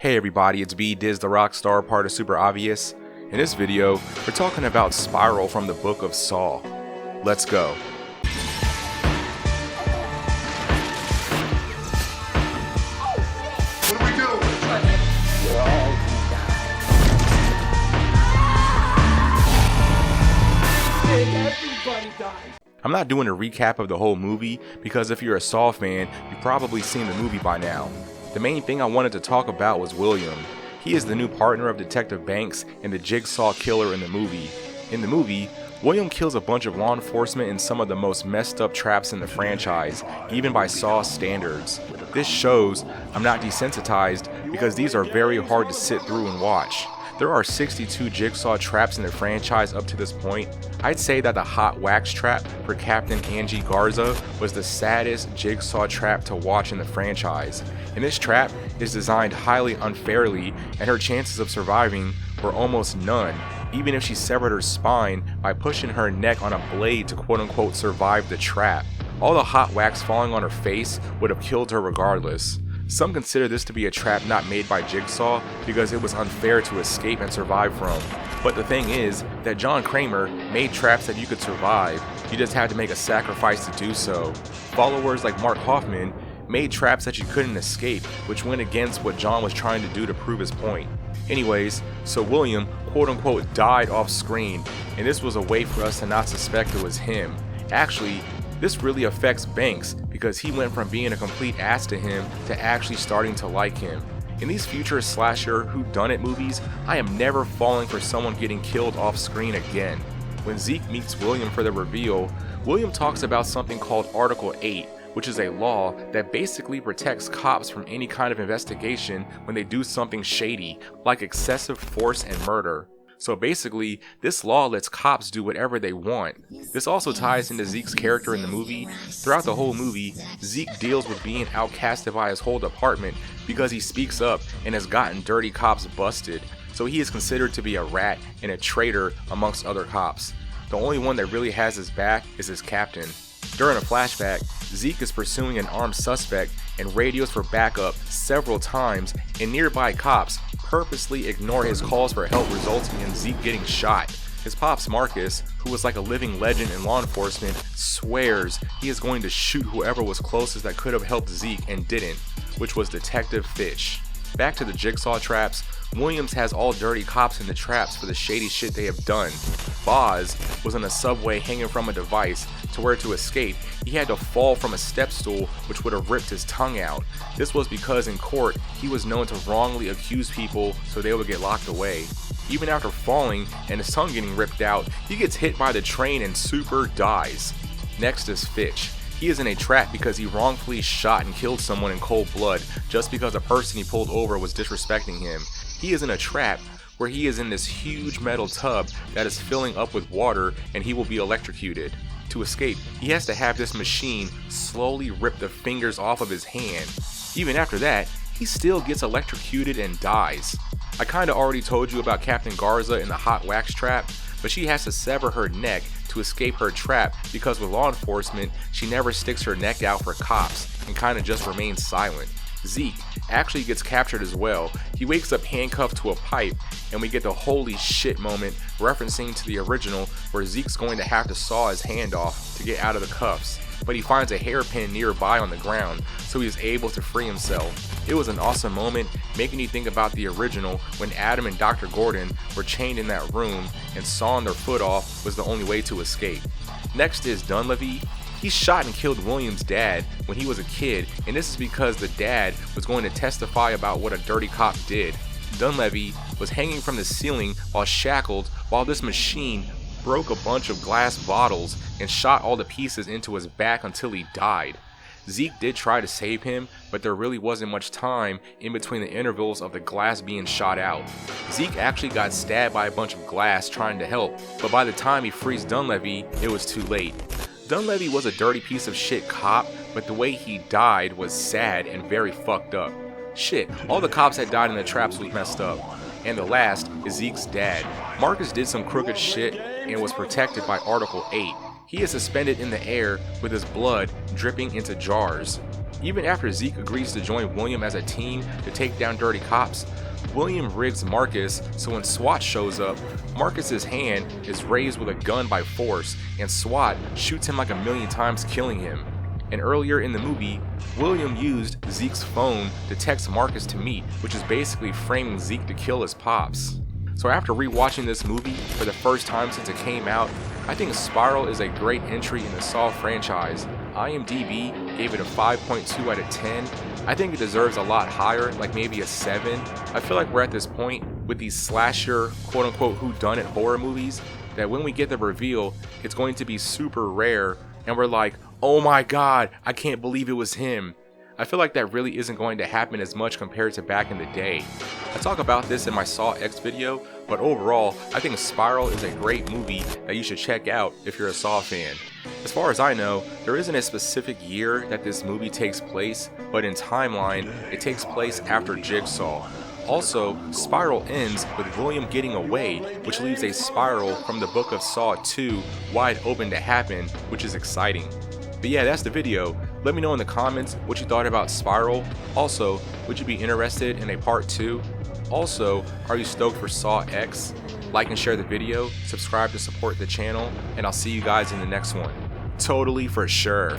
Hey everybody, it's B Diz the Rockstar, part of SuperObvious. In this video, we're talking about Spiral from the Book of Saw. Let's go. What do we do? Everybody dies. I'm not doing a recap of the whole movie because if you're a Saw fan, you've probably seen the movie by now. The main thing I wanted to talk about was William. He is the new partner of Detective Banks and the Jigsaw killer in the movie. In the movie, William kills a bunch of law enforcement in some of the most messed up traps in the franchise, even by Saw standards. This shows I'm not desensitized because these are very hard to sit through and watch. There are 62 Jigsaw traps in the franchise up to this point. I'd say that the hot wax trap for Captain Angie Garza was the saddest Jigsaw trap to watch in the franchise. And this trap is designed highly unfairly, and her chances of surviving were almost none, even if she severed her spine by pushing her neck on a blade to quote-unquote survive the trap. All the hot wax falling on her face would have killed her regardless. Some consider this to be a trap not made by Jigsaw because it was unfair to escape and survive from. But the thing is that John Kramer made traps that you could survive, you just had to make a sacrifice to do so. Followers like Mark Hoffman made traps that you couldn't escape, which went against what John was trying to do to prove his point. Anyways, so William quote-unquote died off screen, and this was a way for us to not suspect it was him. Actually, this really affects Banks because he went from being a complete ass to him to actually starting to like him. In these future slasher whodunit movies, I am never falling for someone getting killed off screen again. When Zeke meets William for the reveal, William talks about something called Article 8, which is a law that basically protects cops from any kind of investigation when they do something shady, like excessive force and murder. So basically, this law lets cops do whatever they want. This also ties into Zeke's character in the movie. Throughout the whole movie, Zeke deals with being outcasted by his whole department because he speaks up and has gotten dirty cops busted. So he is considered to be a rat and a traitor amongst other cops. The only one that really has his back is his captain. During a flashback, Zeke is pursuing an armed suspect and radios for backup several times, and nearby cops purposely ignore his calls for help, resulting in Zeke getting shot. His pops Marcus, who was like a living legend in law enforcement, swears he is going to shoot whoever was closest that could have helped Zeke and didn't, which was Detective Fitch. Back to the Jigsaw traps, Williams has all dirty cops in the traps for the shady shit they have done. Boz was in a subway hanging from a device to where to escape, he had to fall from a step stool which would have ripped his tongue out. This was because in court, he was known to wrongly accuse people so they would get locked away. Even after falling and his tongue getting ripped out, he gets hit by the train and super dies. Next is Fitch. He is in a trap because he wrongfully shot and killed someone in cold blood just because a person he pulled over was disrespecting him. He is in a trap where he is in this huge metal tub that is filling up with water and he will be electrocuted. To escape, he has to have this machine slowly rip the fingers off of his hand. Even after that, he still gets electrocuted and dies. I kinda already told you about Captain Garza in the hot wax trap, but she has to sever her neck to escape her trap because with law enforcement, she never sticks her neck out for cops and kinda just remains silent. Zeke actually gets captured as well. He wakes up handcuffed to a pipe, and we get the holy shit moment referencing to the original where Zeke's going to have to saw his hand off to get out of the cuffs, but he finds a hairpin nearby on the ground, so he is able to free himself. It was an awesome moment, making you think about the original when Adam and Dr. Gordon were chained in that room and sawing their foot off was the only way to escape. Next is Dunleavy. He shot and killed William's dad when he was a kid, and this is because the dad was going to testify about what a dirty cop did. Dunleavy was hanging from the ceiling while shackled while this machine broke a bunch of glass bottles and shot all the pieces into his back until he died. Zeke did try to save him, but there really wasn't much time in between the intervals of the glass being shot out. Zeke actually got stabbed by a bunch of glass trying to help, but by the time he frees Dunleavy, it was too late. Dunleavy was a dirty piece of shit cop, but the way he died was sad and very fucked up. Shit, all the cops that died in the traps was messed up. And the last is Zeke's dad. Marcus did some crooked shit and was protected by Article 8. He is suspended in the air with his blood dripping into jars. Even after Zeke agrees to join William as a team to take down dirty cops, William rigs Marcus so when SWAT shows up, Marcus's hand is raised with a gun by force and SWAT shoots him like a million times, killing him. And earlier in the movie, William used Zeke's phone to text Marcus to meet, which is basically framing Zeke to kill his pops. So after rewatching this movie for the first time since it came out, I think Spiral is a great entry in the Saw franchise. IMDb gave it a 5.2 out of 10. I think it deserves a lot higher, like maybe a 7. I feel like we're at this point with these slasher, quote-unquote whodunit horror movies, that when we get the reveal, it's going to be super rare, and we're like, oh my god, I can't believe it was him. I feel like that really isn't going to happen as much compared to back in the day. I talk about this in my Saw X video, but overall, I think Spiral is a great movie that you should check out if you're a Saw fan. As far as I know, there isn't a specific year that this movie takes place, but in timeline, it takes place after Jigsaw. Also, Spiral ends with William getting away, which leaves a spiral from the Book of Saw 2 wide open to happen, which is exciting. But yeah, that's the video. Let me know in the comments what you thought about Spiral. Also, would you be interested in a part 2? Also, are you stoked for Saw X? Like and share the video, subscribe to support the channel, and I'll see you guys in the next one. Totally for sure.